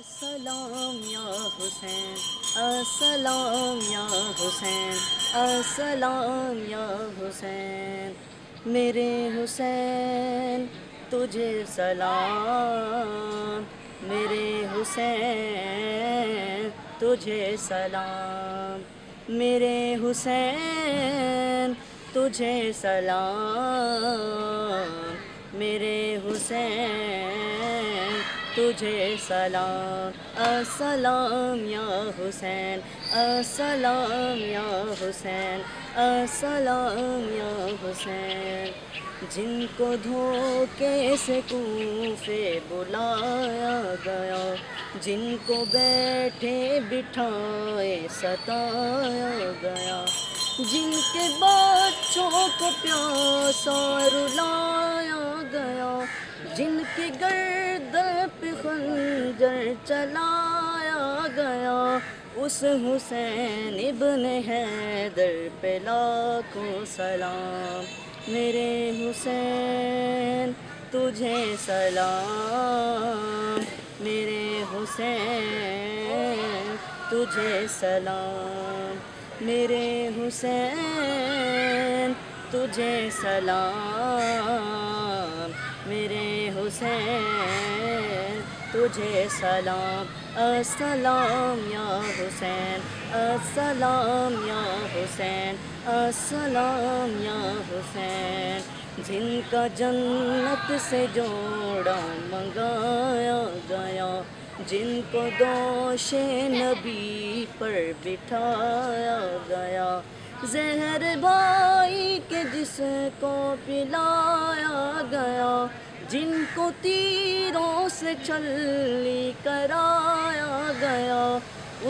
السلام یا حسین، السلام یا حسین، السلام یا حسین، میرے حسین تجھے سلام، میرے حسین تجھے سلام، میرے حسین تجھے سلام، میرے حسین تجھے سلام، السلام یا حسین، السلام یا حسین، السلام یا حسین، جن کو دھوکے سے کوفے بلایا گیا، جن کو بیٹھے بٹھائے ستایا گیا، جن کے بچوں کو پیاسا رلایا گیا، جن کی گردن پہ خنجر چلایا گیا، اس حسین ابن حیدر پہ لاکھوں سلام، میرے حسین تجھے سلام، میرے حسین تجھے سلام، میرے حسین تجھے سلام، میرے حسین تجھے سلام، السلام یا حسین، السلام یا حسین، السلام یا حسین، جن کا جنت سے جوڑا منگایا گیا، جن کو دوش نبی پر بٹھایا گیا، زہر بھائی کے جس کو پلایا گیا، جن کو تیروں سے چھلی کرایا گیا،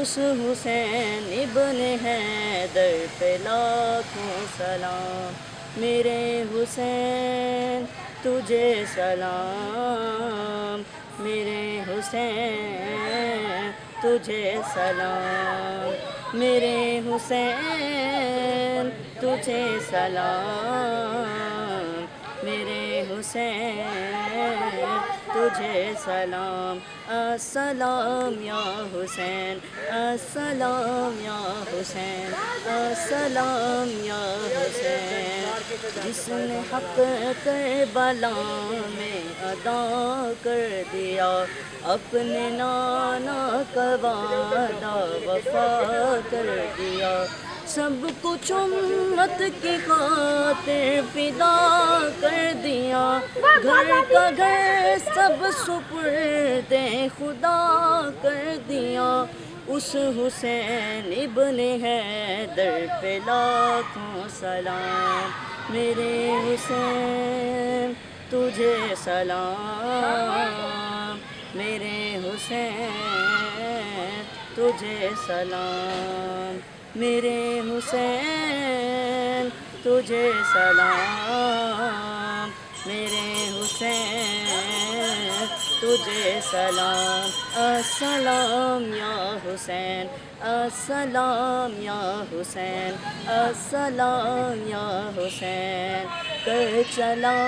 اس حسین ابن حیدر پہ لاکھوں سلام، میرے حسین تجھے سلام، میرے حسین تجھے سلام، میرے حسین تجھے سلام، میرے حسین تجھے سلام، السلام یا حسین، السلام یا حسین، السلام یا حسین، جس نے حق کربلا میں ادا کر دیا، اپنے نانا کا وعدہ وفا کر دیا، سب کچھ امت کی خاطر فدا کر دیا، گھر کا گھر سب سپرد خدا کر دیا، اس حسین ابن حیدر پہ لاکھوں سلام، میرے حسین تجھے سلام، میرے حسین تجھے سلام، میرے حسین تجھے سلام، میرے حسین تجھے سلام، السلام یا حسین، السلام یا حسین، السلام یا حسین، کر چلا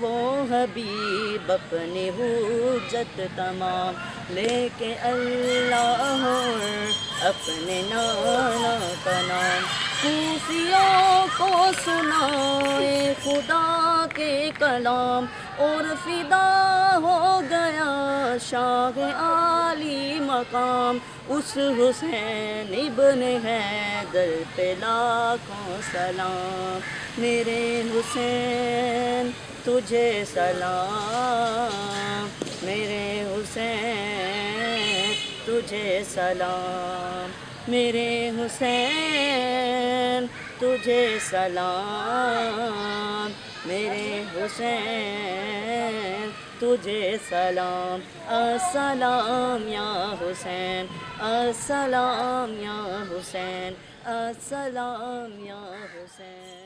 وہ حبیب اپنی حجت تمام، لے کے اللہ اور اپنے نانا کا نام، کوفیوں کو سنائے خدا کے کلام، اور فدا ہو گیا شاہ عالی مقام، اس حسین ابن حیدر پہ لاکھوں سلام، میرے حسین تجھے سلام، میرے حسین تجھے سلام، میرے حسین تجھے سلام، میرے حسین تجھے سلام، السلام یا حسین، السلام یا حسین، السلام یا حسین۔